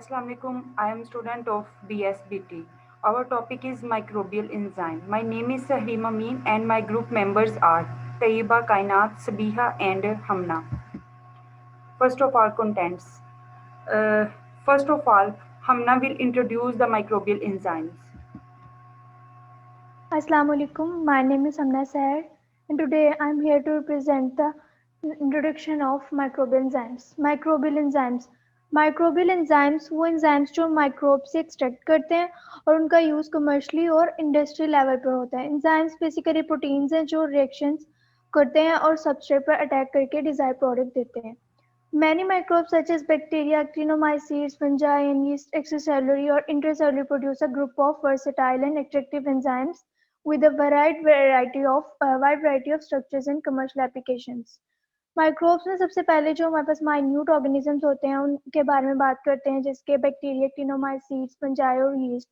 Assalamu alaikum. I am student of BSBT. Our topic is microbial enzyme. My name is Sahrim Amin and my group members are Tayyiba, Kainat, Sabiha and Hamna. First of all, contents. Uh, First of all, Hamna will introduce the microbial enzymes. Assalamu alaikum. My name is Hamna Sair, and today I'm here to present the introduction of microbial enzymes. Microbial enzymes वो enzymes जो microbe से extract करते हैं और उनका use commercially और industrial level पर होता है. Enzymes basically proteins हैं जो reactions करते हैं और substrate पर attack करके desired product देते हैं. Many microbes such as bacteria, actinomycetes, fungi, and yeast extracellularly or intracellularly produce a group of versatile and attractive enzymes with a wide variety of structures and commercial applications. Microbes में सबसे पहले जो हमारे पास minute organisms होते हैं उनके बारे में बात करते हैं जिसके बैक्टीरिया एक्टिनोमाइसीट्स फंजाई और यीस्ट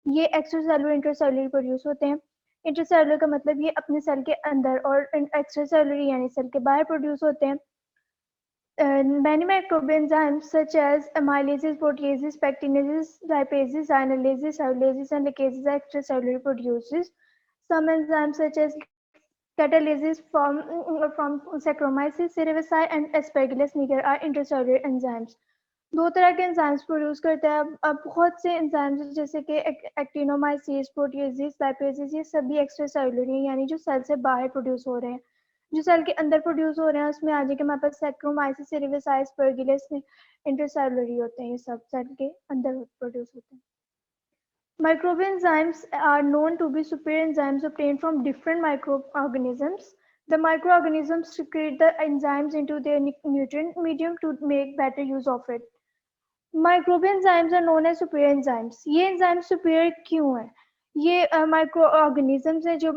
ये एक्स्ट्रासेलुलर इंट्रासेलुलर प्रोड्यूस होते हैं इंट्रासेलुलर का मतलब ये अपने सेल के अंदर और एक्स्ट्रासेलुलर यानी सेल के बाहर प्रोड्यूस होते हैं many microbial enzymes such as amylases, proteases, pectinases, lipases, sianases, cellulases, and licases are extracellular produces. Some enzymes such as catalases from Saccharomyces cerevisiae and Aspergillus niger are intracellular enzymes. दो तरह के enzymes produce करते हैं अब बहुत से enzymes जैसे कि एक्टिनोमाइसीज प्रोटीजेज लाइपेजेज ये सभी एक्स्ट्रा सेलुलर हैं यानी जो सेल से बाहर प्रोड्यूस हो रहे हैं जो सेल के अंदर प्रोड्यूस हो रहे हैं उसमें आगे के हमारे पास सैक्रोमाइसिस सेरेविसाइस स्पर्गिलस इंटरसेलुलर होते हैं ये सब सेल के अंदर प्रोड्यूस होते हैं Microbial enzymes are known to be superior enzymes obtained from different microorganisms. The microorganisms secrete the enzymes into their nutrient medium to make better use of it. Microbial enzymes are known as superior enzymes. ये enzymes superior क्यों है ये microorganisms हैं जो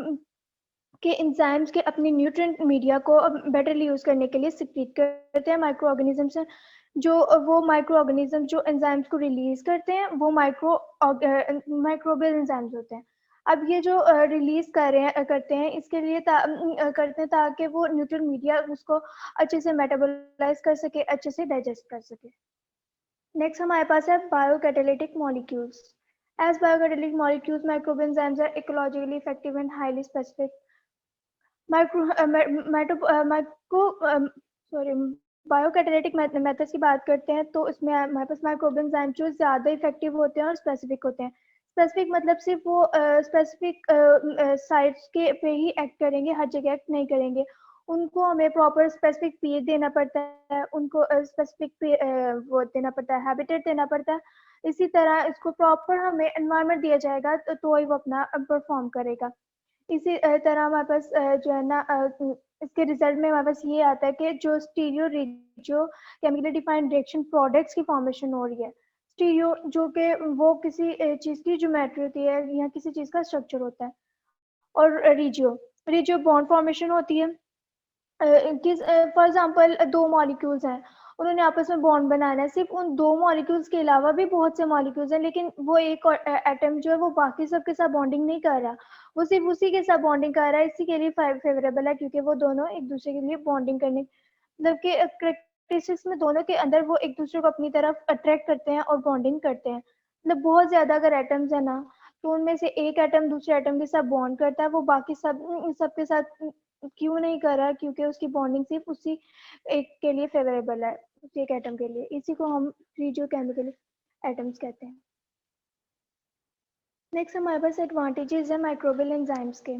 के enzymes के अपने nutrient media को बेटरली यूज करने के लिए सिक्रीट करते हैं माइक्रो ऑर्गेनिजम्स हैं जो वो माइक्रो ऑर्गेनिज्म जो एंजाइम्स को रिलीज करते हैं वो माइक्रोबियल एंजाइम्स होते हैं अब ये जो रिलीज करते हैं इसके लिए करते हैं ताकि वो न्यूट्रिएंट मीडिया उसको अच्छे से मेटाबोलाइज कर सके अच्छे से डाइजेस्ट कर सके नेक्स्ट हमारे पास है बायोकैटालिटिक molecules As biocatalytic molecules, microbial enzymes are ecologically effective and highly specific. Biocatalytic methods की बात करते हैं तो इसमें हमारे पास माइक्रोबियल एंजाइम जो ज़्यादा इफेक्टिव होते हैं और स्पेसिफिक होते हैं स्पेसिफिक मतलब सिर्फ वो स्पेसिफिक साइट्स के पे ही एक्ट करेंगे हर जगह एक्ट नहीं करेंगे उनको हमें प्रॉपर स्पेसिफिक पीएच देना पड़ता है उनको स्पेसिफिक वो देना पड़ता है हैबिटेट देना पड़ता है इसी तरह इसको प्रॉपर हमें एनवायरनमेंट दिया जाएगा तो ही वो अपना परफॉर्म करेगा इसी तरह हमारे पास जो है ना इसके रिजल्ट में हमारे पास ये आता है कि जो stereo regio chemically defined reaction products की फॉर्मेशन हो रही है स्टीरियो जो कि वो किसी चीज़ की ज्योमेट्री होती है या किसी चीज़ का स्ट्रक्चर होता है और रेजियो रेजियो बॉन्ड फॉर्मेशन होती है फॉर एग्जांपल दो मॉलिक्यूल्स हैं उन्होंने आपस में बॉन्ड बनाना है सिर्फ उन दो मॉलिक्यूल्स के अलावा भी बहुत से मॉलिक्यूल्स हैं लेकिन वो एक एटम जो है वो बाकी सब के साथ बॉन्डिंग नहीं कर रहा वो सिर्फ उसी के साथ बॉन्डिंग कर रहा है इसी के लिए फेवरेबल है क्योंकि वो दोनों एक दूसरे के लिए बॉन्डिंग करने मतलब कि करेक्टरिस्टिक्स में दोनों के अंदर वो एक दूसरे को अपनी तरफ अट्रैक्ट करते हैं और बॉन्डिंग करते हैं मतलब बहुत ज्यादा अगर एटम्स है ना तो उनमें से एक एटम दूसरे एटम के साथ बॉन्ड करता है वो बाकी सब के साथ क्यों नहीं कर रहा क्योंकि उसकी बॉन्डिंग सिर्फ उसी एक के लिए फेवरेबल है उसी एक एटम के लिए इसी को हम फिजियोकेमिकल एटम्स कहते हैं नेक्स्ट हमारे पास एडवांटेजेस है माइक्रोबियल एंजाइम्स के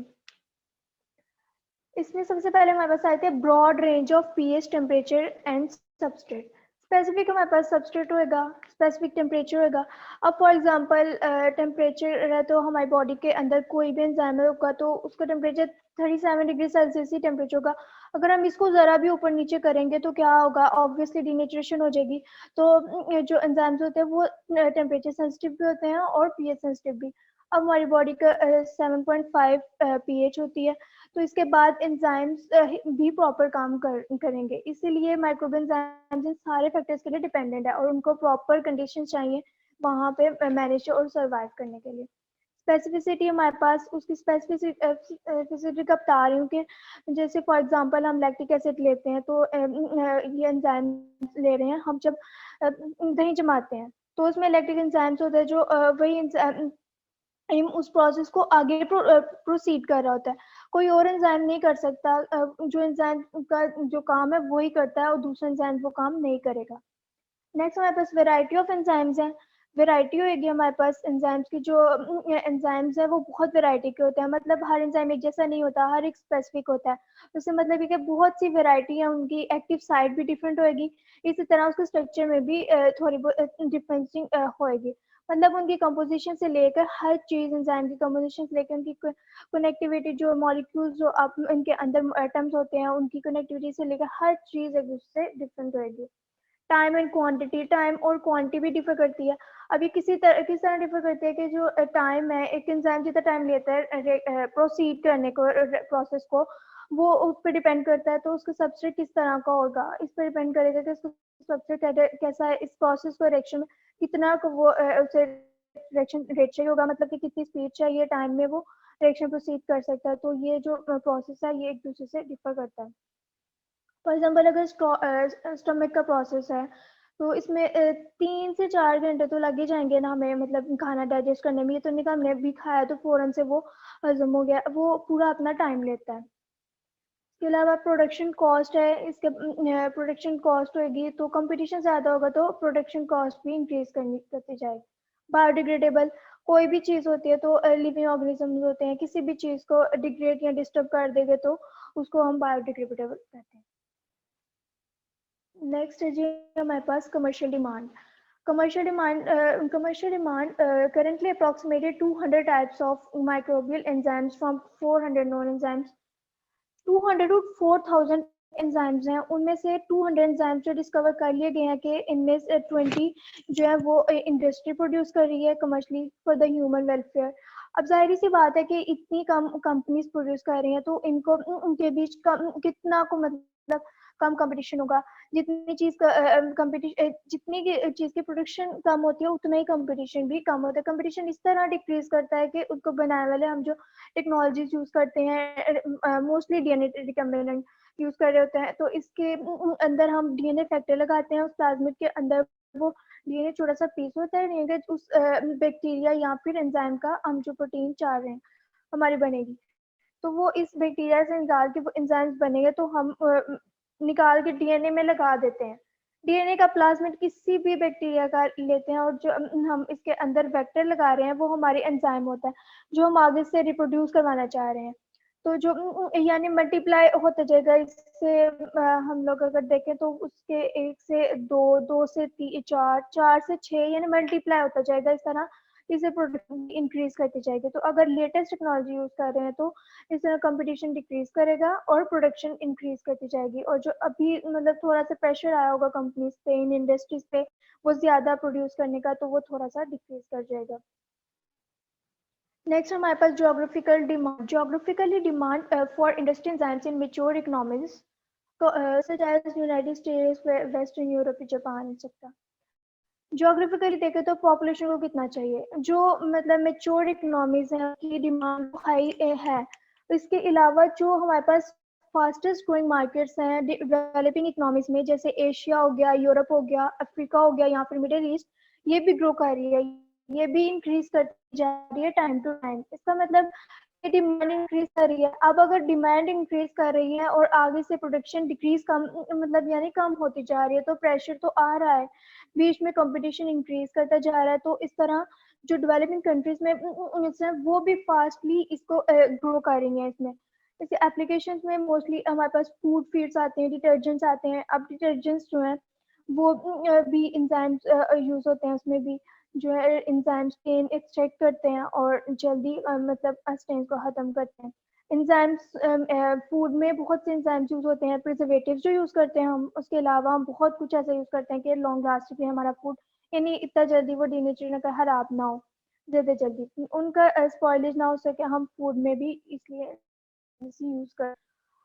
इसमें सबसे पहले हमारे पास आए थे broad range of pH temperature and substrate specific हमारे पास सबस्ट्रेट होएगा स्पेसिफिक टेम्परेचर होगा अब फॉर एग्जांपल टेम्परेचर है तो हमारी बॉडी के अंदर कोई भी एंजाइम होगा तो उसका टेम्परेचर 37 डिग्री सेल्सियस ही टेम्परेचर होगा अगर हम इसको ज़रा भी ऊपर नीचे करेंगे तो क्या होगा ऑब्वियसली डीनेचुरेशन हो जाएगी तो जो एंजाइम्स होते हैं वो टेम्परेचर सेंसिटिव भी होते हैं और पीएच सेंसिटिव भी अब हमारी बॉडी का 7.5 पीएच होती है तो इसके बाद एंजाइम्स भी प्रॉपर काम करेंगे इसीलिए माइक्रोबियल एंजाइम्स इन सारे फैक्टर्स के लिए डिपेंडेंट है और उनको प्रॉपर कंडीशन चाहिए वहाँ पे मैनेज और सर्वाइव करने के लिए स्पेसिफिसिटी हमारे पास उसकी स्पेसिफिसिटी का बता रही हूँ कि जैसे फॉर एग्जांपल हम लैक्टिक एसिड लेते हैं तो ये एंजाइम ले रहे हैं हम जब दही जमाते हैं तो उसमें इलेक्ट्रिक एंजाइम्स होते हैं जो वही एंजाइम उस प्रोसेस को आगे प्रोसीड कर रहा होता है। कोई और एंजाइम नहीं कर सकता, जो एंजाइम का जो काम है वही करता है और दूसरा एंजाइम वो काम नहीं करेगा। नेक्स्ट हमारे पास वैरायटी ऑफ एंजाइम्स हैं। वैरायटी होगी हमारे पास एंजाइम्स की, जो एंजाइम्स है वो बहुत वैरायटी के होते हैं, मतलब हर एंजाइम एक जैसा नहीं होता, हर एक स्पेसिफिक होता है। उससे मतलब ये कि बहुत सी वैरायटी है, उनकी एक्टिव साइट भी डिफरेंट होगी, इसी तरह उसके स्ट्रक्चर में भी थोड़ी बहुत डिफरेंसिंग होएगी। मतलब उनकी कंपोजिशन से लेकर हर चीज, एंजाइम की कंपोजिशन से लेकर उनकी कनेक्टिविटी, जो मॉलिक्यूल्स जो आप इनके अंदर एटम्स होते हैं उनकी कनेक्टिविटी से लेकर हर चीज एक दूसरे से डिफरेंट होएगी। टाइम एंड क्वांटिटी, टाइम और क्वांटिटी भी डिफर करती है। अभी किस तरह डिफर करती है कि जो टाइम है, एक एंजाइम जितना टाइम लेता है प्रोसीड करने को, प्रोसेस को, वो उस पर डिपेंड करता है। तो उसका सबस्ट्रेट किस तरह का होगा, इस पर डिपेंड करेगा कि उसका सबस्ट्रेट कैसा है, इस प्रोसेस को रिएक्शन में कितना को वो उसे रिएक्शन रेट चाहिए होगा, मतलब कि कितनी स्पीड चाहिए टाइम में वो रिएक्शन प्रोसीड कर सकता है। तो ये जो प्रोसेस है ये एक दूसरे से डिफर करता है। फॉर एग्जाम्पल अगर स्टमक का प्रोसेस है, तो इसमें 3 से 4 घंटे तो लग ही जाएंगे ना हमें, मतलब खाना डाइजेस्ट करने में। ये तो नहीं कि हमने अभी खाया तो फौरन से वो हजम हो गया, वो पूरा अपना टाइम लेता है। इसके अलावा प्रोडक्शन कॉस्ट है, इसके प्रोडक्शन कॉस्ट होगी तो कंपटीशन ज़्यादा होगा तो प्रोडक्शन कॉस्ट भी इंक्रीज करनी करती जाएगी। बायोडिग्रेडेबल, कोई भी चीज़ होती है तो लिविंग ऑर्गेनिजम्स होते हैं, किसी भी चीज़ को डिग्रेड या डिस्टर्ब कर देंगे तो उसको हम बायोडिग्रेडेबल कहते हैं। नेक्स्ट है जी हमारे पास commercial demand. Commercial demand currently approximated 200 types of microbial enzymes from 400 known enzymes. 200 to 4000 enzymes हैं, उनमें से 200 एंजाइम्स जो डिस्कवर कर लिए गए हैं कि इनमें से 20 जो है वो इंडस्ट्री प्रोड्यूस कर रही है commercially for the human welfare. अब जाहिर सी बात है कि इतनी कम कंपनीज प्रोड्यूस कर रही हैं तो इनको उनके बीच कम कितना को मतलब कम कंपटीशन होगा। जितनी चीज कंपटीशन, जितनी चीज की प्रोडक्शन कम होती है उतना ही कंपटीशन भी कम होता है। कंपटीशन इस तरह डिक्रीज करता है कि उसको बनाने वाले हम जो टेक्नोलॉजीज यूज करते हैं, मोस्टली डीएनए रिकम्बिनेंट यूज कर रहे होते हैं, तो इसके अंदर हम डीएनए फैक्टर लगाते हैं, उस प्लाज्मिड के अंदर वो डीएनए छोटा सा पीस होता है, डीएनए उस बैक्टीरिया या फिर एंजाइम का हम जो प्रोटीन चाह रहे हैं हमारी बनेगी, तो वो इस बैक्टीरिया से निकाल के वो एंजाइम्स बनेंगे तो हम निकाल के डीएनए में लगा देते हैं। डीएनए का प्लाज्मिड किसी भी बैक्टीरिया का लेते हैं और जो हम इसके अंदर वेक्टर लगा रहे हैं वो हमारी एंजाइम होता है जो हम आगे से रिप्रोड्यूस करवाना चाह रहे हैं। तो जो यानी मल्टीप्लाई होता जाएगा इससे, हम लोग अगर देखें तो उसके 1 से 2, 2 से 4, 4 से 6 यानी मल्टीप्लाई होता जाएगा इस तरह, इसे प्रोडक्ट इंक्रीज करती जाएगी। तो अगर लेटेस्ट टेक्नोलॉजी यूज कर रहे हैं तो इस तरह कंपटीशन डिक्रीज करेगा और प्रोडक्शन इंक्रीज करती जाएगी। और जो अभी मतलब थोड़ा सा प्रेशर आया होगा कंपनीज पे, इन इंडस्ट्रीज पे वो ज्यादा प्रोड्यूस करने का, तो वो थोड़ा सा डिक्रीज कर जाएगा। नेक्स्ट हमारे पास geographical demand. Geographically demand for industry enzymes in mature economies such as United States, Western Europe, Japan etcetera. Geographically देखें तो पॉपुलेशन को कितना चाहिए, जो मतलब मेच्योर इकोनॉमीज हैं की डिमांड हाई है। इसके अलावा जो हमारे पास फास्टेस्ट ग्रोइंग मार्केट्स हैं डेवलपिंग इकोनॉमीज में, जैसे एशिया हो गया, यूरोप हो गया, अफ्रीका हो गया या फिर मिडिल ईस्ट, ये भी ग्रो कर रही है, ये भी इंक्रीज करती जा रही है टाइम टू टाइम। इसका मतलब डिमांड इंक्रीज कर रही है। अब अगर डिमांड इंक्रीज कर रही है और आगे से प्रोडक्शन डिक्रीज कम मतलब यानी कम होती जा रही है तो प्रेशर तो आ रहा है, बीच में कंपटीशन इंक्रीज करता जा रहा है। तो इस तरह जो डेवलपिंग कंट्रीज में वो भी फास्टली इसको ग्रो कर रही है। इसमें जैसे एप्लीकेशन में मोस्टली हमारे पास फूड फीड्स आते हैं, डिटर्जेंट्स आते हैं। अब डिटर्जेंट्स जो है वो भी इंजाइम्स यूज होते हैं, उसमें भी जो है इंजाइम स्टेन एक्सट्रैक्ट करते हैं और जल्दी मतलब स्टेन को खत्म करते हैं। इंजाइम्स फूड में बहुत से इंजाइम्स यूज होते हैं, प्रिजर्वेटिव जो यूज करते हैं हम, उसके अलावा हम बहुत कुछ ऐसा यूज करते हैं कि लॉन्ग लास्ट भी हमारा फूड, यानी इतना जल्दी वो डिनेचर खराब ना हो, ज्यादा जल्दी उनका स्पॉइलेज ना हो सके हम फूड में भी इसलिए यूज कर।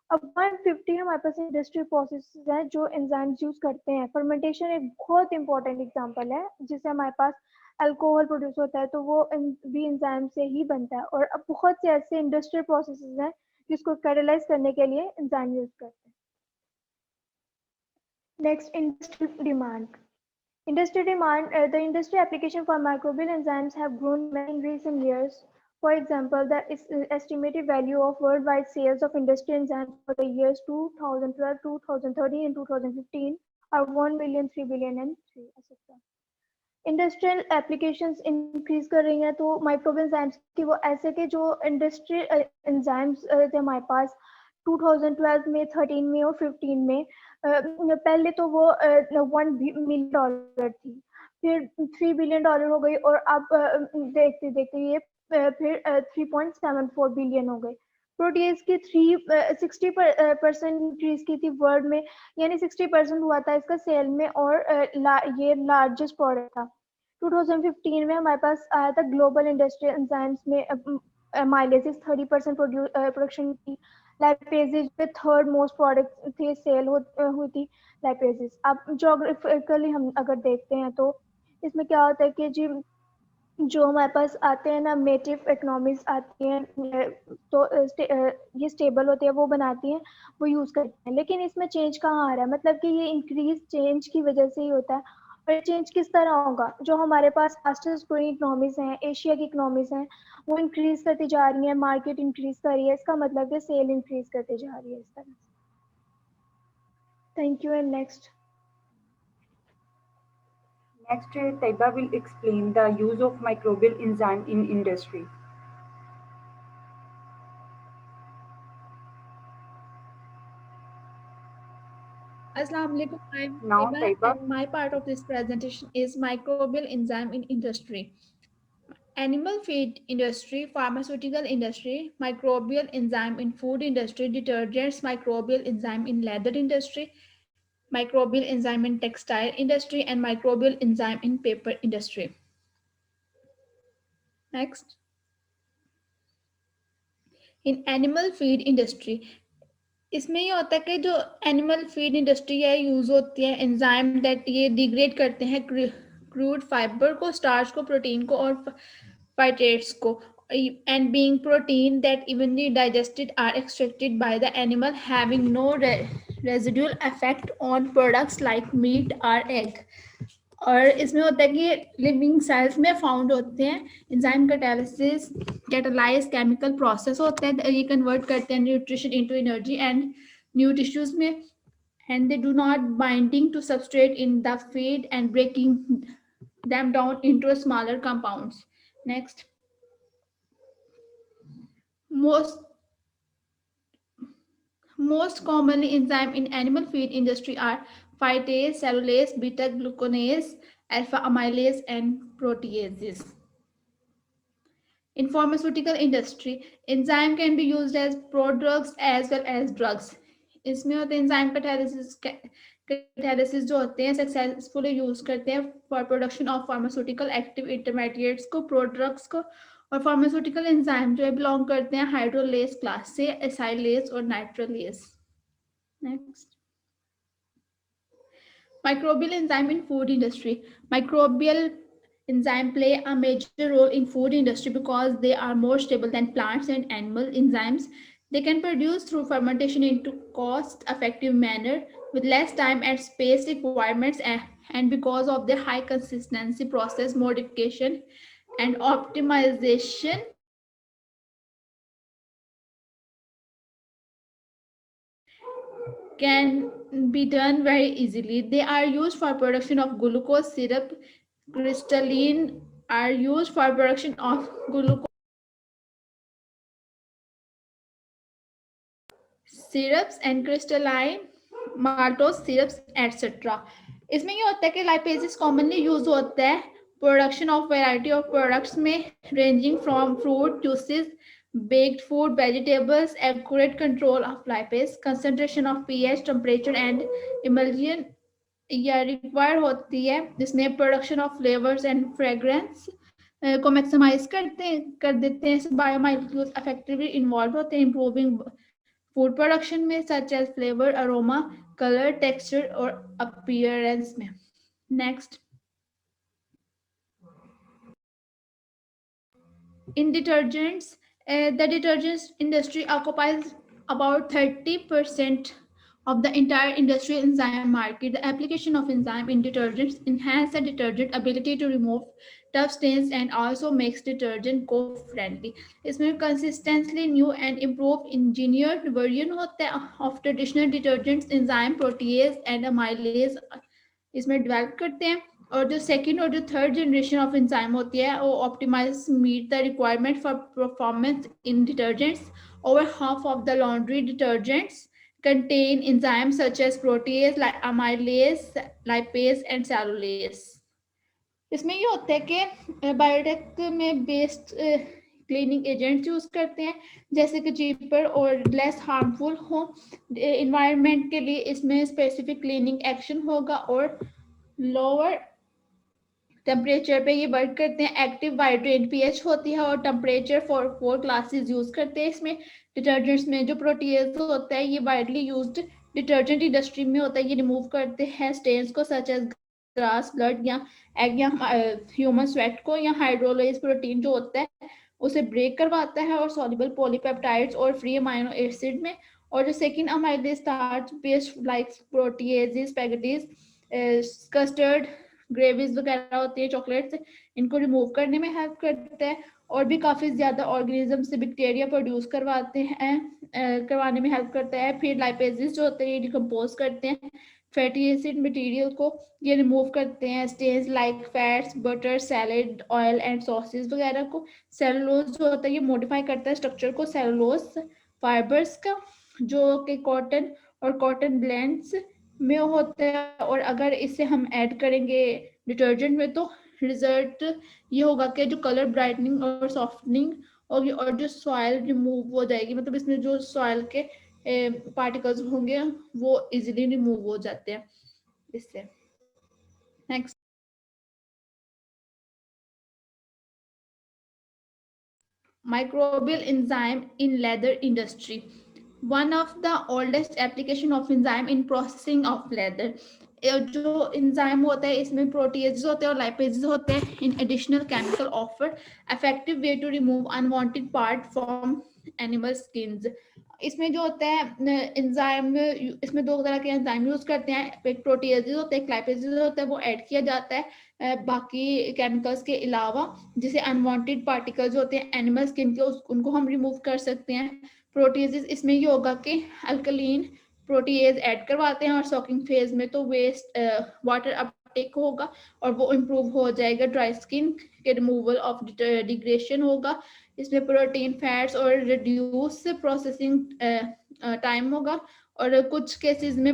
अब 150 हमारे पास इंडस्ट्रियल प्रोसेसेस हैं जो एंजाइम्स यूज करते हैं। फर्मेंटेशन एक बहुत इंपॉर्टेंट एग्जांपल है, जिससे हमारे पास अल्कोहल प्रोड्यूस होता है तो वो भी एंजाइम से ही बनता है। और अब बहुत से ऐसे इंडस्ट्रियल प्रोसेसेस हैं जिसको कैटलाइज करने के लिए एंजाइम यूज करते हैं। Next industrial demand. Industry demand, the industry application for microbial enzymes have grown in recent years. For example, the estimated value of worldwide sales of industry enzymes for the years 2012, 2013, and 2015 are 1 billion, 3 billion, and 3, etc. Industrial applications increase कर रही हैं तो microbe enzymes की वो ऐसे के जो industrial enzymes थे हमारे पास 2012 में 13 में और 15 में पहले तो वो $1 मिलियन थी फिर $3 बिलियन हो गई और अब देखते देखते ये फिर 3.74 बिलियन हो गई प्रोटीज की 60% इंक्रीज की थी वर्ल्ड में यानी 60% हुआ था इसका सेल में और ये लार्जेस्ट प्रोडक्ट था 2015 में हमारे पास आया था ग्लोबल इंडस्ट्रियल एंजाइम्स में माइलेसिस 30% प्रोडक्शन की लाइपेजिस पे थर्ड मोस्ट प्रोडक्ट थे सेल हुई थी लाइपेजिस अब जोग्राफिकली हम अगर देखते हैं तो इसमें क्या होता है कि जी जो हमारे पास आते हैं ना नेटिव इकोनॉमीज आती हैं तो ये स्टेबल होते हैं वो बनाती हैं वो यूज़ करते हैं लेकिन इसमें चेंज कहाँ आ रहा है मतलब कि ये इंक्रीज चेंज की वजह से ही होता है और चेंज किस तरह होगा जो हमारे पास फास्टेस्ट ग्रोइंग इकोनॉमीज हैं एशिया की इकोनॉमीज हैं वो इंक्रीज करती जा रही हैं मार्केट इंक्रीज कर रही है इसका मतलब है सेल इंक्रीज करती जा रही है इस तरह thank you and next Next, Taiba will explain the use of microbial enzyme in industry. Assalamu alaikum. I'm Now, Taiba, Taiba. and my part of this presentation is microbial enzyme in industry. Animal feed industry, pharmaceutical industry, microbial enzyme in food industry, detergents, microbial enzyme in leather industry, microbial enzyme in textile industry, and microbial enzyme in paper industry. Next. In animal feed industry, इसमें ये होता है कि जो animal feed industry है use होती है enzyme that ये डिग्रेड करते हैं क्रूड फाइबर को स्टार्च को प्रोटीन को और फाइटेट्स को and being protein that evenly digested are extracted by the animal having no residual effect on products like meat or egg और इसमें होता है कि लिविंग सेल्स में फाउंड होते हैं enzyme catalysis catalyse chemical process होता है ये कन्वर्ट करते हैं nutrition into energy and new tissues में and they do not binding to substrate in the feed and breaking them down into smaller compounds. Next, most commonly enzyme in animal feed industry are phytase, cellulase, beta glucanase, alpha amylase, and proteases. In pharmaceutical industry, enzyme can be used as prodrugs as well as drugs. इसमें होते हैं enzyme catalysis जो होते हैं successfully use करते हैं for production of pharmaceutical active intermediates को prodrugs को और फार्मास्यूटिकल एंजाइम जो बिलोंग करते हैं हाइड्रोलेस क्लास से एसाइलेस और नाइट्रोलेस. Next. Microbial enzyme in food industry. Microbial enzyme play a major role in food industry because they are more stable than plants and animal enzymes. They can produce through fermentation into cost-effective manner with less time and space requirements and because of the high consistency process modification and optimization can be done very easily. They are used for production of glucose syrup. Crystalline are used for production of glucose syrups and crystalline maltose syrups etc. इसमें ये होता है कि lipases commonly use होता है production of variety of products में ranging from fruit juices baked food vegetables accurate control of lipase concentration of pH temperature and emulsion या require होती है जिसमें production of flavours and fragrance को maximise कर देते हैं बायोमॉलिक्यूल्स इफेक्टिवली इन्वॉल्व होते हैं इंप्रूविंग फूड प्रोडक्शन में such as flavour aroma colour texture और अपीयरेंस में. Next, in detergents, the detergents industry occupies about 30% of the entire industrial enzyme market. The application of enzyme in detergents enhance the detergent ability to remove tough stains and also makes detergent co-friendly. इसमें consistently new and improved engineered version होता है of traditional detergents, enzyme protease and amylase इसमें develop करते हैं. और जो second और जो थर्ड जनरेशन ऑफ एंजाइम होती है वो optimise meet the requirement for performance in detergents. Over half of the laundry detergents contain enzymes such as protease, amylase, lipase and cellulase. इसमें ये होता है कि बायोटेक में बेस्ड क्लीनिंग एजेंट्स यूज करते हैं जैसे कि चीपर और लेस हार्मफुल हो इन्वायरमेंट के लिए. इसमें स्पेसिफिक क्लीनिंग एक्शन होगा और लोअर टेम्परेचर पे ये वर्क करते हैं. एक्टिव बायोट्रेन पीएच होती है और टेम्परेचर फॉर 4 क्लासेस यूज करते हैं. इसमें डिटर्जेंट्स में जो प्रोटीज होता है ये वाइडली यूज्ड डिटर्जेंट इंडस्ट्री में होता है. ये रिमूव करते हैं स्टेन्स को सच एज ग्रास, ब्लड या एग या ह्यूमन स्वेट को. या हाइड्रोलाइज प्रोटीन जो होता है उसे ब्रेक करवाता है और सॉल्युबल पॉलीपेप्टाइड्स और फ्री अमाइनो एसिड में. और जो second amylase starch based like proteases, spaghettis, custard, gravies वगैरह होती है, चॉकलेट्स, इनको रिमूव करने में हेल्प करता है. और भी काफ़ी ज़्यादा ऑर्गेनिज्म से बैक्टीरिया प्रोड्यूस करवाने में हेल्प करता है. फिर लाइपेजेस जो होते हैं ये डिकम्पोज करते हैं फैटी एसिड मटेरियल को, ये रिमूव करते हैं stains like fats, butter, salad, oil and sauces वगैरह को. सेलुलोज जो होता है ये मॉडिफाई करता है स्ट्रक्चर को सेलुलोज फाइबर्स का जो कि कॉटन और कॉटन ब्लेंड्स में होता है. और अगर इसे हम ऐड करेंगे डिटर्जेंट में तो रिजल्ट ये होगा कि जो कलर ब्राइटनिंग और सॉफ्टनिंग होगी और जो सॉइल रिमूव हो जाएगी. मतलब इसमें जो सॉइल के पार्टिकल्स होंगे वो इजीली रिमूव हो जाते हैं इससे. Next, microbial enzyme in leather industry. One of the oldest application of enzyme in processing of leather. जो enzyme होता है इसमें proteases होते हैं और lipases होते हैं. In additional chemical offer effective way to remove unwanted part from animal skins. इसमें जो होता है एंजाइम, इसमें दो तरह के एंजाइम यूज करते हैं. एक प्रोटीएजेस होता है, एक लाइपेजेस होता है. वो ऐड किया जाता है बाकी केमिकल्स के अलावा, जिसे अनवांटेड पार्टिकल्स होते हैं एनिमल स्किन के उनको हम रिमूव कर सकते हैं. प्रोटीएजेस इसमें ये होगा कि अल्कलीन प्रोटीएज ऐड करवाते हैं और सॉकिंग फेज में तो वेस्ट वाटर अपटेक होगा और वो इम्प्रूव हो जाएगा. ड्राई स्किन के रिमूवल ऑफ डिग्रेडेशन होगा. इसमें प्रोटीन, फैट्स और रिड्यूस प्रोसेसिंग टाइम होगा. और कुछ केसेस में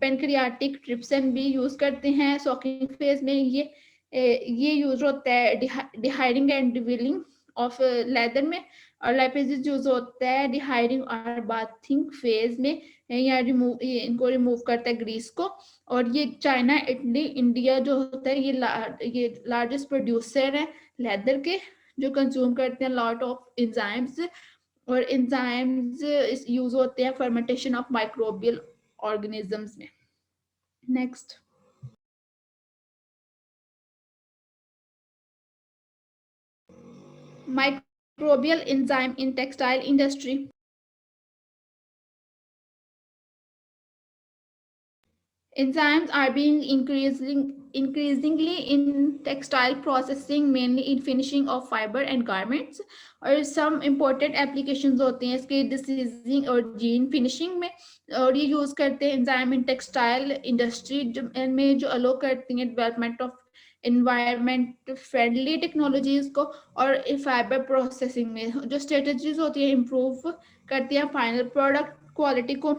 पेनक्रियाटिक ट्रिप्सिन भी यूज करते हैं सॉकिंग फेज में. ये यूज होता है डिहाइडिंग एंड डिविलिंग ऑफ लेदर में. और लाइपेजेस यूज होता है डिहाइडिंग और बाथिंग फेज में. या इनको रिमूव करता है ग्रीस को. और ये चाइना, इटली, इंडिया जो होता है ये लार्जेस्ट प्रोड्यूसर है लेदर के, जो कंज्यूम करते हैं लॉट ऑफ एंजाइम्स. और एंजाइम्स यूज होते हैं फर्मेंटेशन ऑफ माइक्रोबियल ऑर्गेनिजम्स में. Next, microbial enzyme in textile industry. Enzymes are being increasingly in textile processing, mainly in finishing of fiber and garments. और some important applications होते हैं इसके डिसीजिंग और gene finishing में. और ये यूज करते हैं एंजाइम इन टेक्सटाइल इंडस्ट्री में जो अलो करती हैं development of environment friendly technologies को. और फाइबर प्रोसेसिंग में जो स्ट्रेटजीज होती है इम्प्रूव करती हैं फाइनल प्रोडक्ट क्वालिटी को.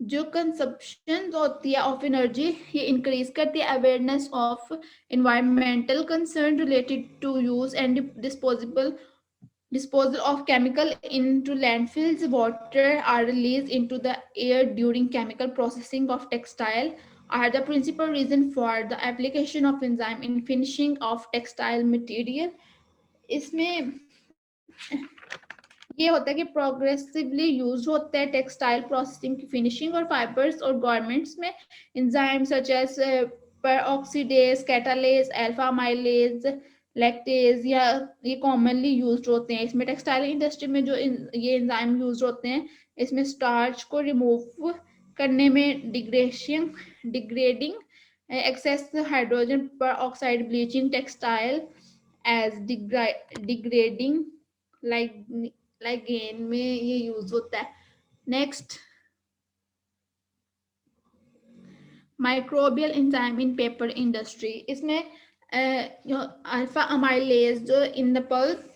जो कंजप्शन होती है ऑफ एनर्जी ये इंक्रीज करती है. Awareness of environmental concern related to use and disposal of chemical into landfills. Water are released into the air during chemical processing of textile are the principal reason for the application of enzyme in finishing of textile material. इसमें ये होता है कि progressively use होता है textile processing की finishing और fibres और गारमेंट्स में. Enzyme such as peroxidase, catalase, alpha amylase, lactase या ये कॉमनली यूज्ड होते हैं। इसमें टेक्सटाइल इंडस्ट्री में जो ये एंजाइम यूज होते हैं, इसमें स्टार्च को रिमूव करने में degrading excess hydrogen peroxide bleaching textile as degrading lignin में ये यूज होता है। Next, microbial enzyme in paper industry. इसमें अल्फा अमाइलेज जो in the pulp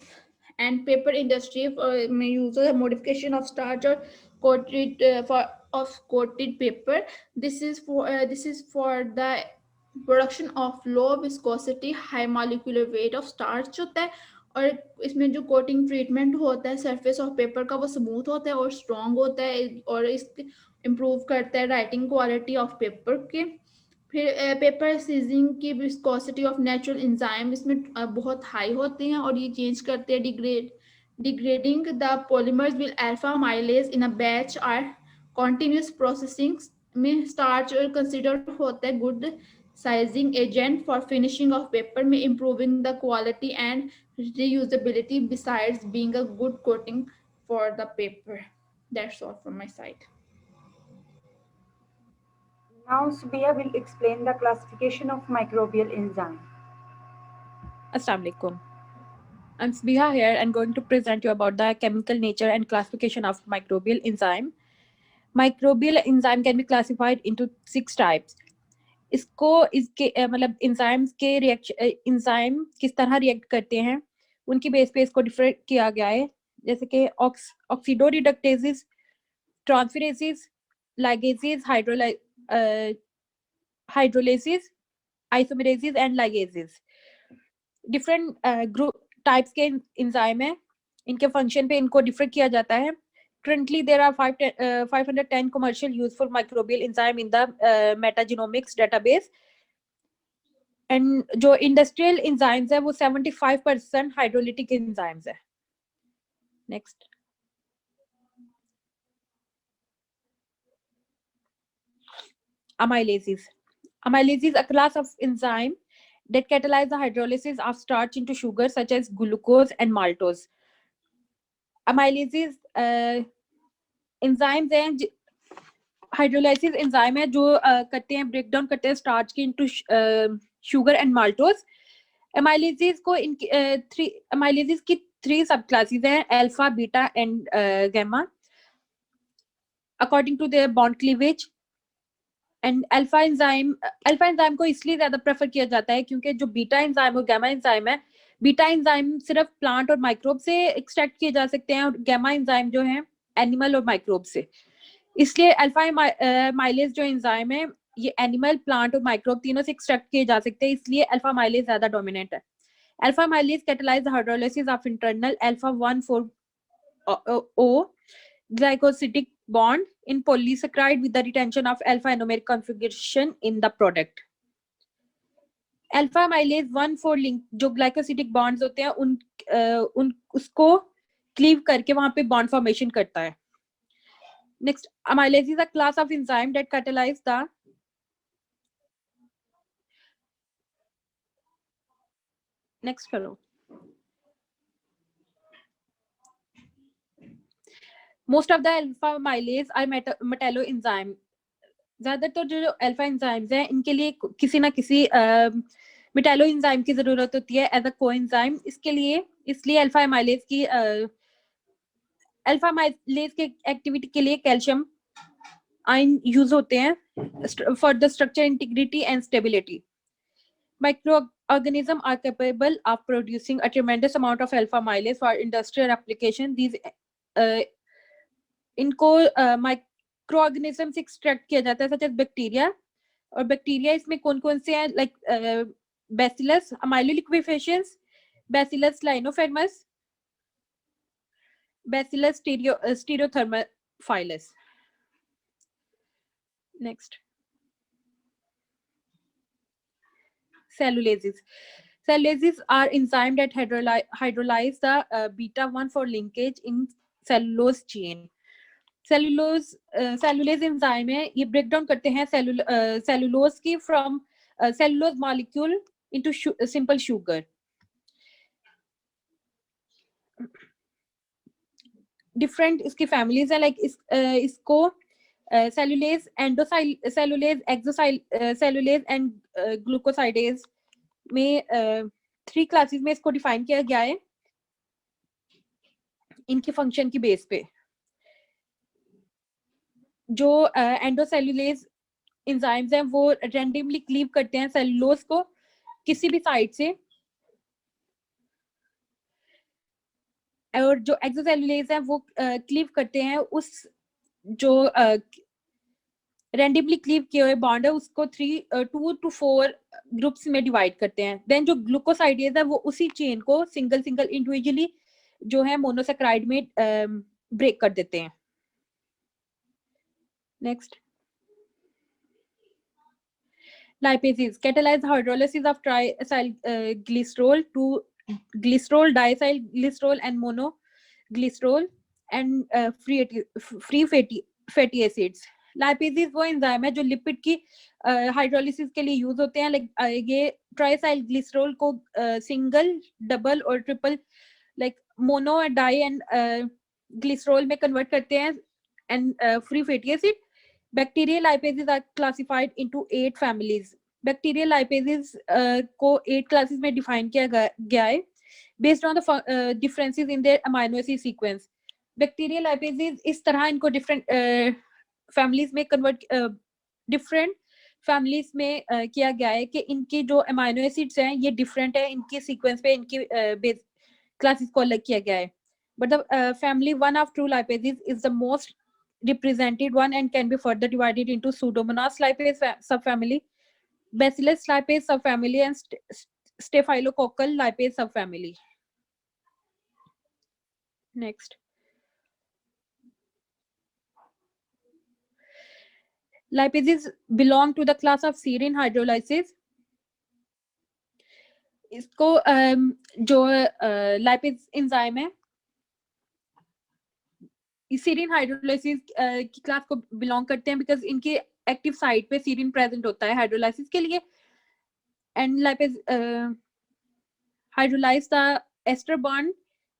and paper industry में यूज होता है मॉडिफिकेशन ऑफ स्टार्च और coated coated paper. This is for the production of low viscosity high molecular weight of starch होता है। और इसमें जो कोटिंग ट्रीटमेंट होता है सरफेस ऑफ पेपर का वो स्मूथ होता है और स्ट्रॉन्ग होता है और इस इम्प्रूव करता है राइटिंग क्वालिटी ऑफ पेपर के। फिर पेपर सीजिंग की विस्कोसिटी ऑफ नेचुरल एंजाइम इसमें बहुत हाई होते हैं और ये चेंज करते हैं degrading the polymers with alpha amylase in a batch or continuous processing में starch और consider होता है good sizing agent for finishing of paper में improving the quality and reusability besides being a good coating for the paper. That's all from my side. Now Subiya will explain the classification of microbial enzyme. Assalamu alaikum. I'm Sbiha here and going to present you about the chemical nature and classification of microbial enzyme. Microbial enzyme can be classified into 6 types. इसको इसके मतलब enzymes के enzyme किस तरह react करते हैं उनकी base पे इसको डिफरेंट किया गया है, जैसे कि ऑक्सीडोरिडक्टेजेस, ट्रांसफेरेसेस, लाइगेसेस, हाइड्रोलेसेस, आइसोमेरेसेस एंड लाइगेसेस। डिफरेंट ग्रुप टाइप्स के एंजाइम है, इनके फंक्शन पे इनको डिफरेंट किया जाता है। Currently, there are 510 commercial useful microbial enzyme in the metagenomics database. And जो industrial enzymes है वो 75% hydrolytic enzymes है. Next. Amylases. Amylases are a class of enzyme that catalyze the hydrolysis of starch into sugar such as glucose and maltose. Amylases enzymes हैं, hydrolysis enzyme है जो करते हैं break down करते हैं स्टार्च की into sugar and maltose. Amylases को amylases की 3 सब क्लासेस हैं, alpha, beta and gamma, according to their bond cleavage. And alpha enzyme को इसलिए ज्यादा प्रेफर किया जाता है क्योंकि जो बीटा एंजाइम और गामा एंजाइम है, बीटा एंजाइम सिर्फ प्लांट और माइक्रोब से एक्सट्रैक्ट किए जा सकते हैं और गामा एंजाइम जो है एनिमल और माइक्रोब से। इसलिए अल्फा माइलेज जो एंजाइम है ये एनिमल, प्लांट और माइक्रोब तीनों से एक्सट्रैक्ट किए जा सकते हैं, इसलिए अल्फा माइलेज ज्यादा डोमिनेंट है। Alpha mileage catalyse the hydrolysis of internal alpha 1,4-O glycosidic bond in polysaccharide with the retention of alpha anomeric configuration in the product. Alpha mileage 1,4 link जो ग्लाइकोसिडिक बॉन्ड्स होते हैं उन उसको cleave करके वहां पे बॉन्ड फॉर्मेशन करता है। Next, amylase is a class of enzyme that catalyze the next करो। Most of the alpha amylase are metallo enzyme। ज्यादातर जो अल्फा एंजाइम्स हैं इनके लिए किसी ना किसी मेटालो एंजाइम की जरूरत होती है एज अ कोएंजाइम। इसलिए अल्फा एमाइलेज की एक्टिविटी के लिए कैल्शियम आयन यूज होते हैं for the structure integrity and stability. Microorganisms are capable of producing a tremendous amount of alpha amylase for industrial application. इनको माइक्रोऑर्गेनिज्म से एक्सट्रैक्ट किया जाता है सच एज बैक्टीरिया। और बैक्टीरिया इसमें कौन कौन से हैं, like bacillus amyloliquefaciens, bacillus licheniformis, bacillus stearothermophilus. Next, cellulases. Cellulases are enzyme that hydrolyze the beta 1,4 linkage in cellulose chain. Cellulase enzyme है, ये break down करते हैं cellulose की from cellulose molecule into simple sugar. Different इसकी families है, like इसको cellulase, एंडोसेलुलेज, एक्सोसेलुलेज and glucosidase में 3 classes में इसको डिफाइन किया गया है इनके फंक्शन की बेस पे। जो एंडोसेलुलेज एंजाइम्स हैं वो रैंडमली क्लीव करते हैं सेलुलोज को किसी भी साइड से, और जो एक्सोसेलुलेज है वो क्लीव करते हैं उस जो रैंडमली क्लीव किए हुए बॉन्ड है उसको 2 to 4 ग्रुप्स में डिवाइड करते हैं। देन जो ग्लूकोसाइडेज है वो उसी चेन को सिंगल इंडिविजुअली जो है मोनोसेक्राइड में ब्रेक कर देते हैं। Next, lipases catalyze hydrolysis of triacylglycerol to glycerol, diacylglycerol and monoglycerol and free fatty acids। lipases वो एंजाइम है जो लिपिड की हाइड्रोलिसिस के लिए यूज होते हैं। लाइक ये ट्राइसाइलग्लिसरॉल को सिंगल, डबल और triple, like mono, di and glycerol में कन्वर्ट करते हैं and free fatty acid. Bacterial lipases are classified into 8 families. Bacterial lipases को 8 classes में define किया गया है based on the differences in their amino acid sequence. Bacterial lipases इस तरह इनको different families में convert different families में किया गया है कि इनकी जो amino acids हैं ये different है, इनकी sequence पे इनकी base classes को अलग किया गया है। But the family 1 of true lipases is the most represented one and can be further divided into Pseudomonas lipase subfamily, Bacillus lipase subfamily and Staphylococcal lipase subfamily. Next, lipases belong to the class of serine hydrolysis. इसको जो lipase enzyme है serine hydrolysis की class को belong करते हैं because इनके active site पे serine present होता है हाइड्रोलाइसिस के लिए। And lipase hydrolyse the ester bond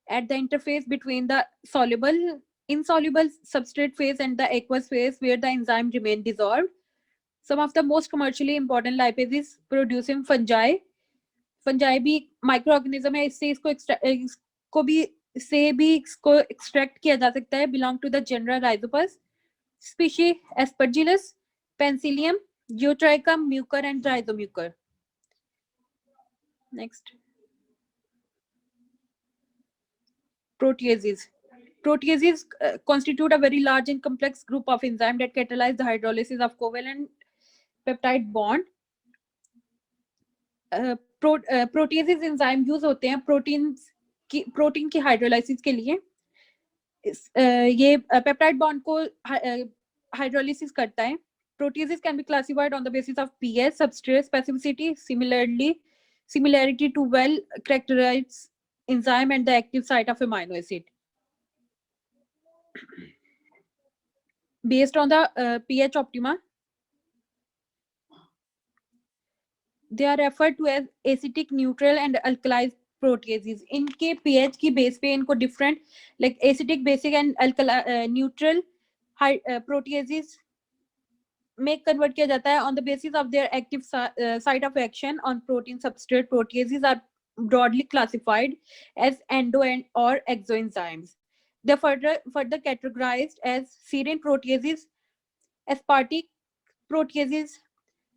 at the interface between the insoluble substrate phase and the aqueous phase where the enzyme remain dissolved. Some of the most commercially important lipases producing fungi भी microorganism है, इससे इसको extract किया जा सकता है। Belong to the genera rhizopus, species aspergillus, penicillium, यूट्राइकम, mucor and rhizomucor. Next, proteases constitute a very large and complex group of enzymes that catalyze the hydrolysis of covalent peptide bond. Proteases enzyme use होते हैं protein की hydrolysis के लिए। ये peptide bond को hydrolysis करता है। Proteases can be classified on the basis of pH, substrate specificity, similarity to well characterized enzyme and the active site of amino acid. Based on the pH optima, they are referred to as acidic, neutral and alkali proteases. इनके pH की base पे इनको different like acidic, basic and neutral proteases में convert किया जाता है on the basis of their active site of action on protein substrate. Proteases are broadly classified as endo and or exoenzymes. They are further categorized as serine proteases, aspartic proteases.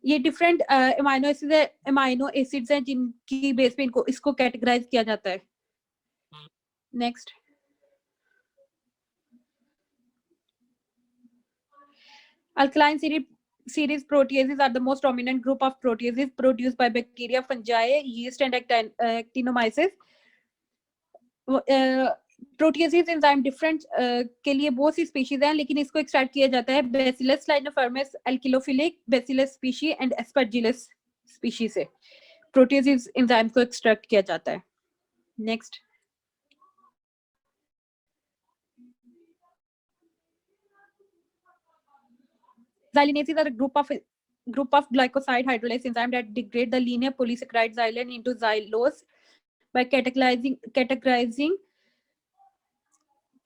ये different amino acids हैं जिनकी base पे इसको categorize किया जाता है। Next, alkaline series proteases are the most dominant group of proteases produced by bacteria, fungi, yeast and actinomyces. Proteases enzyme different के लिए बहुत सी species हैं, लेकिन इसको extract किया जाता है Bacillus lineaformis, alkylophilic Bacillus species and Aspergillus species से proteases enzyme को extract किया जाता है। Next, xylinases are a group of glycoside hydrolase enzyme that degrade the linear polysaccharide xylene into xylose by categorizing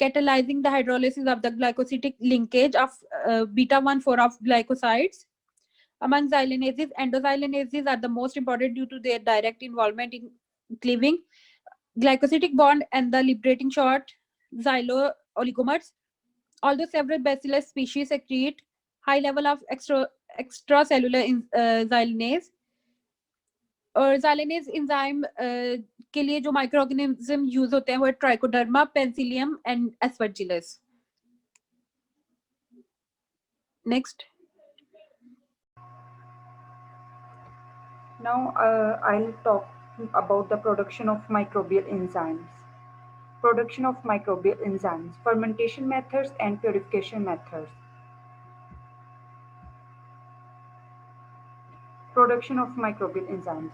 catalyzing the hydrolysis of the glycosidic linkage of beta-1,4 of glycosides. Among xylanases, endoxylanases are the most important due to their direct involvement in cleaving glycosidic bond and the liberating short xylo oligomers. Although several bacillus species secrete high level of extracellular xylanase, और xylanase enzyme के लिए जो microorganism use होते हैं वो trichoderma, penicillium and Aspergillus. Next. Now I'll talk about the production of microbial enzymes. Production of microbial enzymes, fermentation methods and purification methods. Production of microbial enzymes.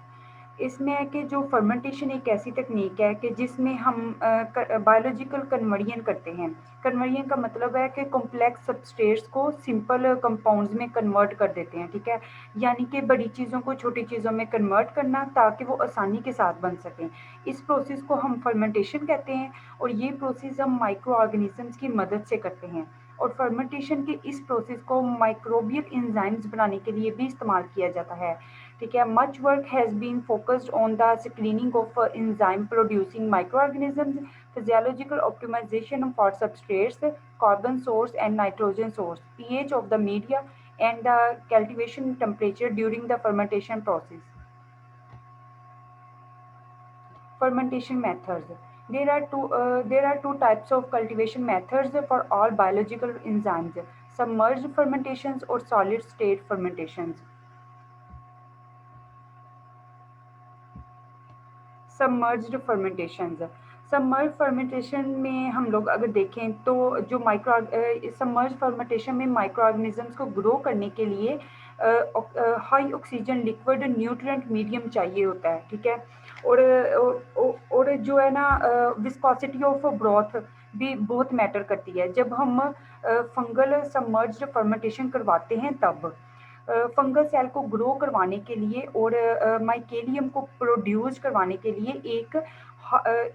इसमें है कि जो फर्मेंटेशन एक ऐसी तकनीक है कि जिसमें हम बायोलॉजिकल कन्वर्जन करते हैं. कन्वर्जन का मतलब है कि कॉम्प्लेक्स सबस्ट्रेट्स को सिंपल कंपाउंड्स में कन्वर्ट कर देते हैं, ठीक है. यानी कि बड़ी चीज़ों को छोटी चीज़ों में कन्वर्ट करना ताकि वो आसानी के साथ बन सकें. इस प्रोसेस को हम फर्मेंटेशन कहते हैं और ये प्रोसेस हम माइक्रो ऑर्गेनिजम्स की मदद से करते हैं. और फर्मेंटेशन के इस प्रोसेस को माइक्रोबियल एंजाइम्स बनाने के लिए भी इस्तेमाल किया जाता है, ठीक है. Much work has been focused on the screening of enzyme producing microorganisms, physiological optimization for substrates, carbon source and nitrogen source, pH of the media and the cultivation temperature during the fermentation process. Fermentation methods. There are two types of cultivation methods for all biological enzymes: submerged fermentations or solid state fermentations. Submerged fermentations. Submerged fermentation में हम लोग अगर देखें तो जो submerged fermentation में microorganisms को grow करने के लिए high oxygen liquid nutrient medium चाहिए होता है, ठीक है. और जो है ना विस्कोसिटी ऑफ ब्रॉथ भी बहुत मैटर करती है. जब हम फंगल सबमर्ज्ड फर्मेंटेशन करवाते हैं तब फंगल सेल को ग्रो करवाने के लिए और माइकेलियम को प्रोड्यूस करवाने के लिए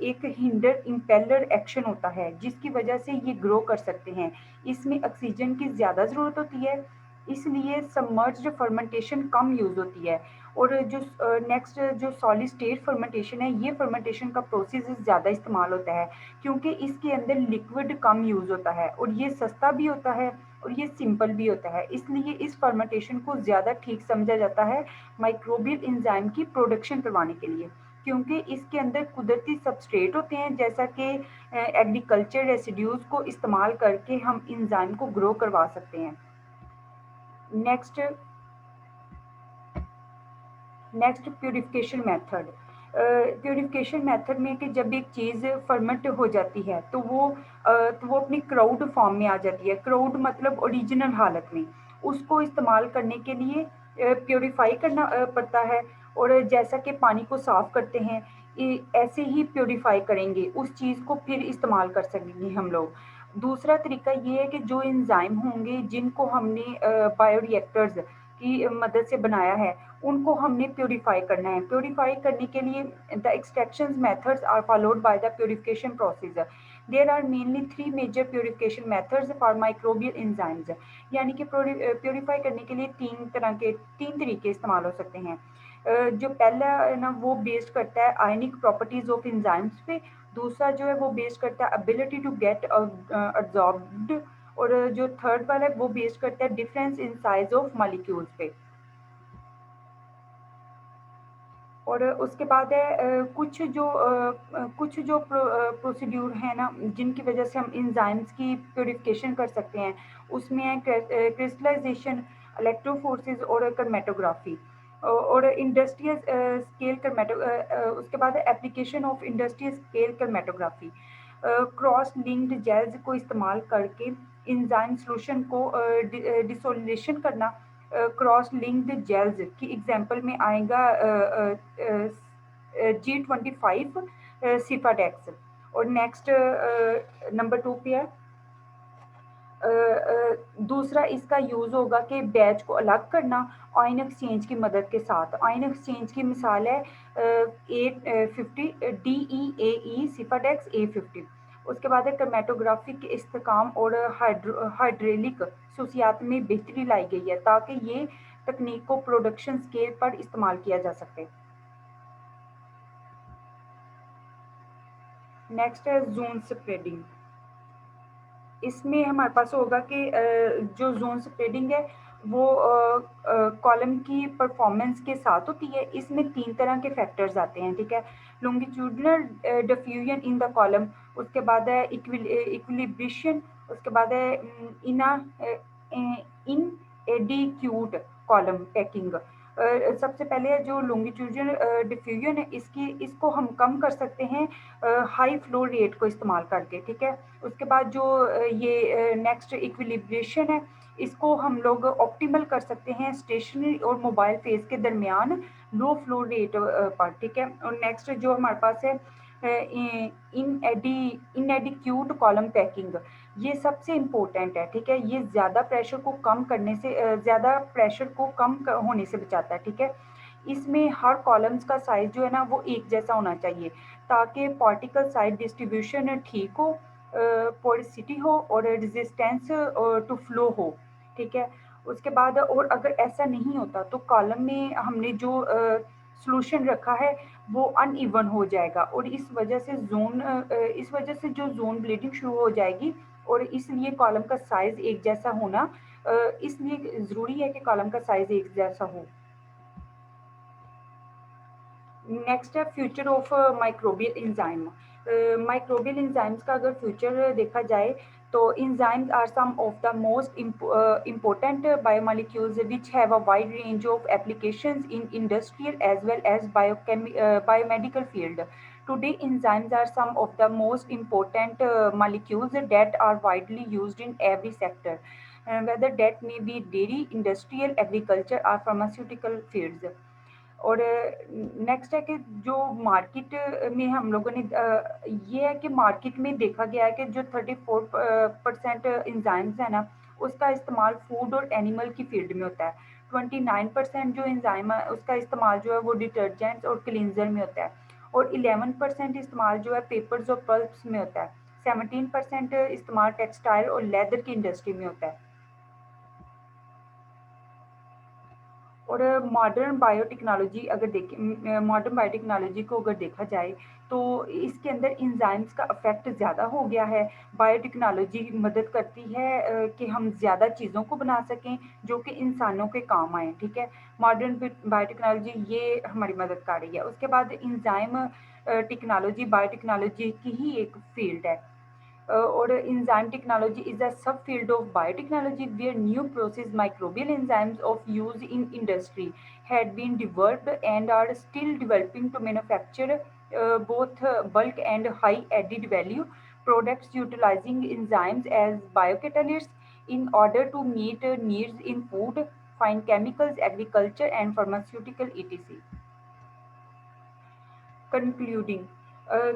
एक हिंडर इम्पेलर एक्शन होता है जिसकी वजह से ये ग्रो कर सकते हैं. इसमें ऑक्सीजन की ज़्यादा ज़रूरत होती है, इसलिए सबमर्ज्ड फर्मेंटेशन कम यूज़ होती है. और जो नेक्स्ट जो सॉलिड स्टेट फर्मेंटेशन है, ये फर्मेंटेशन का प्रोसेस ज़्यादा इस्तेमाल होता है क्योंकि इसके अंदर लिक्विड कम यूज़ होता है और ये सस्ता भी होता है और ये सिंपल भी होता है. इसलिए इस फर्मेंटेशन को ज़्यादा ठीक समझा जाता है माइक्रोबियल एंजाइम की प्रोडक्शन करवाने के लिए, क्योंकि इसके अंदर कुदरती सबस्ट्रेट होते हैं जैसा कि एग्रीकल्चर रेसिड्यूज़ को इस्तेमाल करके हम एंजाइम को ग्रो करवा सकते हैं. Next purification method. Purification method में कि जब एक चीज़ फर्मेंट हो जाती है तो वो अपनी क्राउड फॉर्म में आ जाती है. क्राउड मतलब ओरिजिनल हालत में. उसको इस्तेमाल करने के लिए प्योरीफाई करना पड़ता है और जैसा कि पानी को साफ़ करते हैं ऐसे ही प्योरीफाई करेंगे उस चीज़ को, फिर इस्तेमाल कर सकेंगे हम लोग. दूसरा तरीका ये है कि जो एंजाइम होंगे जिनको हमने बायोरिएक्टर्स की मदद से बनाया है उनको हमने प्योरीफाई करना है. प्योरीफाई करने के लिए the extraction methods are followed by the purification process. There are mainly 3 major purification methods for microbial enzymes. यानी कि प्योरीफाई करने के लिए तीन तरीके इस्तेमाल हो सकते हैं. जो पहला है ना वो बेस्ड करता है आयनिक प्रॉपर्टीज़ ऑफ एंजाइम्स पे. दूसरा जो है वो बेस्ड करता है एबिलिटी टू गेट अब्जॉर्ब्ड. और जो थर्ड वाला है वो बेस्ड करता है difference in size of molecules पे. और उसके बाद है कुछ जो प्रोसीड्यूर है ना जिनकी वजह से हम एंजाइम्स की प्योरीफिकेशन कर सकते हैं. उसमें है क्रिस्टलाइजेशन, इलेक्ट्रोफोरेसिस और क्रोमेटोग्राफी और इंडस्ट्रियल स्केल उसके बाद application of industrial scale chromatography. Cross linked gels को इस्तेमाल करके एंजाइम सॉल्यूशन को डिसोलेशन करना. क्रॉस लिंक्ड जेल्स की एग्जांपल में आएगा G25 सिफाडेक्स. और नेक्स्ट नंबर 2 पे है दूसरा इसका यूज़ होगा कि बैच को अलग करना आयन एक्सचेंज की मदद के साथ. आयन एक्सचेंज की मिसाल है A50 DEAE सिफाडेक्स A50. उसके बाद है क्रोमेटोग्राफी के इस्तेकाम और हाइड्रोलिक खसूसियात में बेहतरी लाई गई है ताकि ये तकनीक को प्रोडक्शन स्केल पर इस्तेमाल किया जा सके। नेक्स्ट है जोन स्प्रेडिंग। इसमें हमारे पास होगा कि जो जोन स्प्रेडिंग है वो कॉलम की परफॉर्मेंस के साथ होती है। इसमें 3 तरह के फैक्टर्स आते हैं, ठीक है। Longitudinal diffusion in the column, उसके बाद है इक्विलिब्रेशन, उसके बाद है इनएडिक्यूट कॉलम पैकिंग। सबसे पहले है जो लॉन्गिट्यूडिनल डिफ्यूजन है, इसको हम कम कर सकते हैं हाई फ्लो रेट को इस्तेमाल करके, ठीक है। उसके बाद जो ये नेक्स्ट इक्विलिब्रेशन है, इसको हम लोग ऑप्टिमल कर सकते हैं स्टेशनरी और मोबाइल फेज के दरमियान लो फ्लो रेट पर, ठीक है। और नेक्स्ट जो हमारे पास है इनएडिक्यूट कॉलम पैकिंग, ये सबसे इम्पोर्टेंट है, ठीक है। ये ज़्यादा प्रेशर को कम करने से ज़्यादा प्रेशर को कम होने से बचाता है, ठीक है। इसमें हर कॉलम्स का साइज जो है ना वो एक जैसा होना चाहिए ताकि पार्टिकल साइज डिस्ट्रीब्यूशन ठीक हो, पोरोसिटी हो और रेजिस्टेंस टू फ्लो हो, ठीक है। उसके बाद और अगर ऐसा नहीं होता तो कॉलम में हमने जो सॉल्यूशन रखा है वो अनइवन हो जाएगा और इस वजह से जो जोन ब्लीडिंग शुरू हो जाएगी और इसलिए कॉलम का साइज एक जैसा होना इसलिए ज़रूरी है कि कॉलम का साइज एक जैसा हो। नेक्स्ट है future of microbial enzyme. Microbial enzymes का अगर फ्यूचर देखा जाए तो enzymes are some of the most important biomolecules which have a wide range of applications in industrial as well as biomedical field. Today, enzymes are some of the most important molecules that are widely used in every sector, whether that may be dairy, industrial, agriculture, or pharmaceutical fields. और next है कि जो market में हम लोगों ने ये है कि मार्केट में देखा गया है कि जो 34% इंजाइम्स है ना उसका इस्तेमाल फूड और एनिमल की फील्ड में होता है। 29% जो इंजाइम है उसका इस्तेमाल जो है वो डिटर्जेंट्स और क्लींजर में होता है और 11% इस्तेमाल जो है पेपर्स और पल्प्स में होता है। 17% इस्तेमाल टेक्सटाइल और लेदर की इंडस्ट्री में होता है। और मॉडर्न बायोटेक्नोलॉजी को अगर देखा जाए तो इसके अंदर इंजाइम्स का इफेक्ट ज़्यादा हो गया है। बायोटेक्नोलॉजी मदद करती है कि हम ज़्यादा चीज़ों को बना सकें जो कि इंसानों के काम आए, ठीक है। मॉडर्न बायोटेक्नोलॉजी ये हमारी मदद कर रही है। उसके बाद इंजाइम टेक्नोलॉजी बायोटेक्नोलॉजी की ही एक फील्ड है। or enzyme technology is a subfield of biotechnology where new process microbial enzymes of use in industry had been developed and are still developing to manufacture both bulk and high added value products utilizing enzymes as biocatalysts in order to meet needs in food, fine chemicals, agriculture and pharmaceutical etc.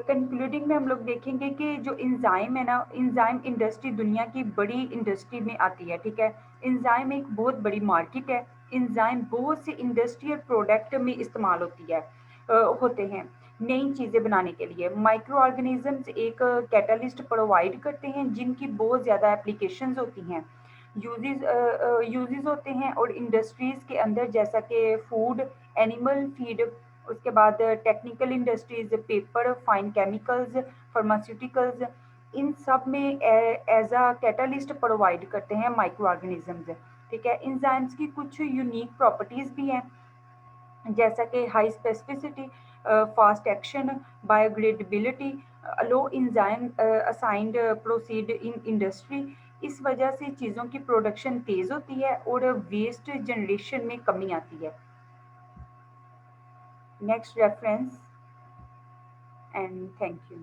Concluding में हम लोग देखेंगे कि जो enzyme है ना, enzyme industry दुनिया की बड़ी इंडस्ट्री में आती है, ठीक है। इंजाइम एक बहुत बड़ी मार्केट है। इंजाइम बहुत से इंडस्ट्रियल प्रोडक्ट में इस्तेमाल होते हैं नई चीज़ें बनाने के लिए। माइक्रो ऑर्गेनिजम्स एक कैटलिस्ट प्रोवाइड करते हैं जिनकी बहुत ज़्यादा एप्लीकेशंस होती हैं, यूजेस होते हैं और इंडस्ट्रीज़ के अंदर जैसा कि फूड, एनिमल फीड, उसके बाद technical industries, paper, fine chemicals, pharmaceuticals, इन सब में एज अ कैटलिस्ट प्रोवाइड करते हैं माइक्रो ऑर्गेनिजम्स, ठीक है। इंजाइम्स की कुछ यूनिक प्रॉपर्टीज़ भी हैं जैसा कि high specificity, fast action, biodegradability, low enzyme assigned proceed in industry. इस वजह से चीज़ों की प्रोडक्शन तेज़ होती है और वेस्ट जनरेशन में कमी आती है। Next reference and thank you.